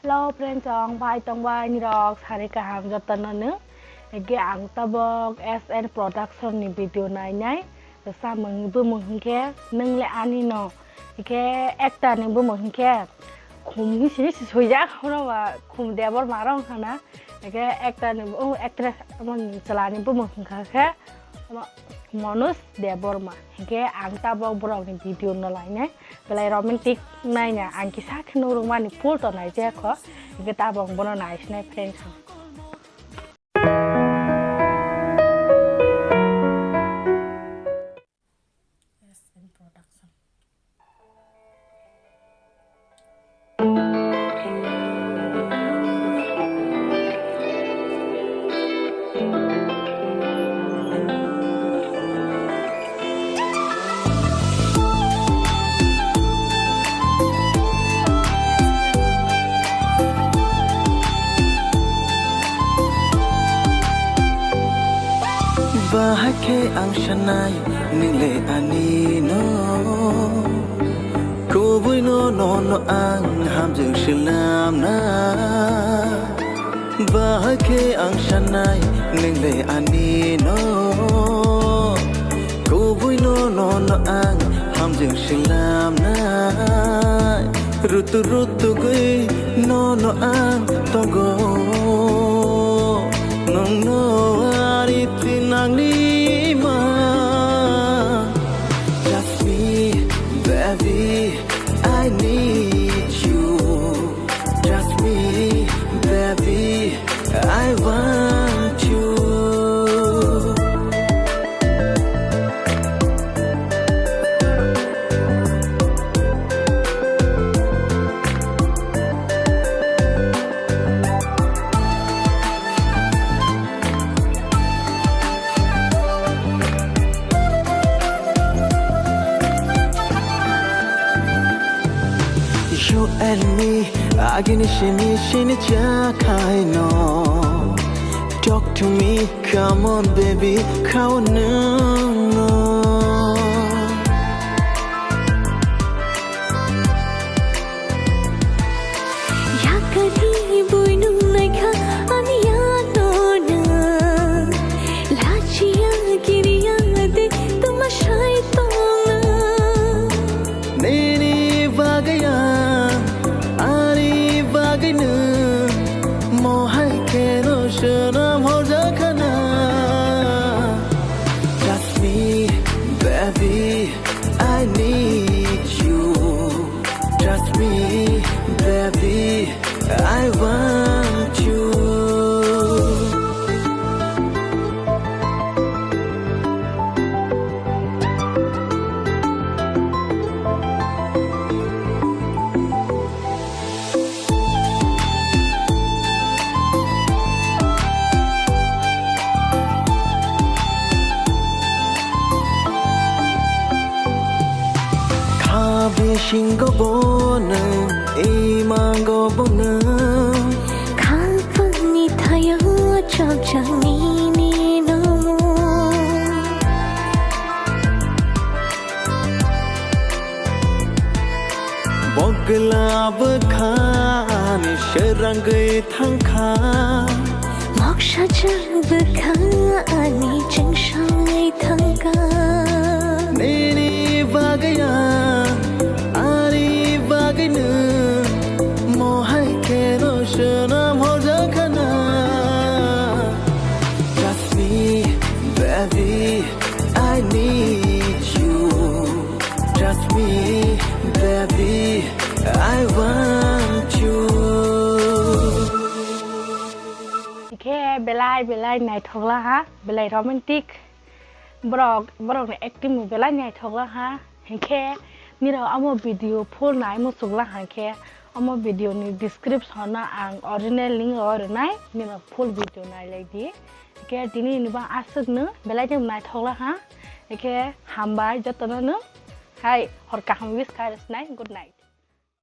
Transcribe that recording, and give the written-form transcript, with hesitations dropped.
Lo pren chong bai tong bai ni rok sari ka ham jatan nu ge ang tabok SN production ni video nai nyai sa mung bu mung ke nung le ani no ke actor ni bu mung ke khum ni si soi ja khona wa khum debor marong khana ke actor ni bu actress amon chalani bu mung kha ke Manus Deborma ke ang tabok brok ni video no lai nyai belai romantic nai nya ang kisah khnu ruma ni full to nai je kho ke tabok bono nai snai friend sang SN production Bahake ang shanay nile anino Kuboy no ang hamjung shilam na Bahake ang shanay nile anino Kuboy no ang hamjung shilam na Rutu gui no ang togo no Tinang ni ma Just me, baby, I need you Just me, baby, I want you You and me, agini shini jakai no. Talk to me, come on baby, come on. Yakari bui nung nai kha aniya no na. Lachiya kiriya de tuma shai to na. Nini bagaya. Just me, baby, I need you. Just me, baby, I want you. Shingo bona, imango bona. Kalpani thaya chap chani ni no. Bogla bakhan sharangai thangkha. Moksha jab khani changshai thangka. Nini bagaya. Just me, baby, I need you. Just me, baby, I want you. ke belai nai thong la ha belai romantic brok ne acting mu belai nai thong la ha ke ni ro amo video full nai mo sugla ha ke amo video ni description na ang original link or nai ni no full video nai lai di ke tini ni ba asuk nu belai jam nai thong la ha ke hambai jotona nu hai hor ka ham wis ka nai good night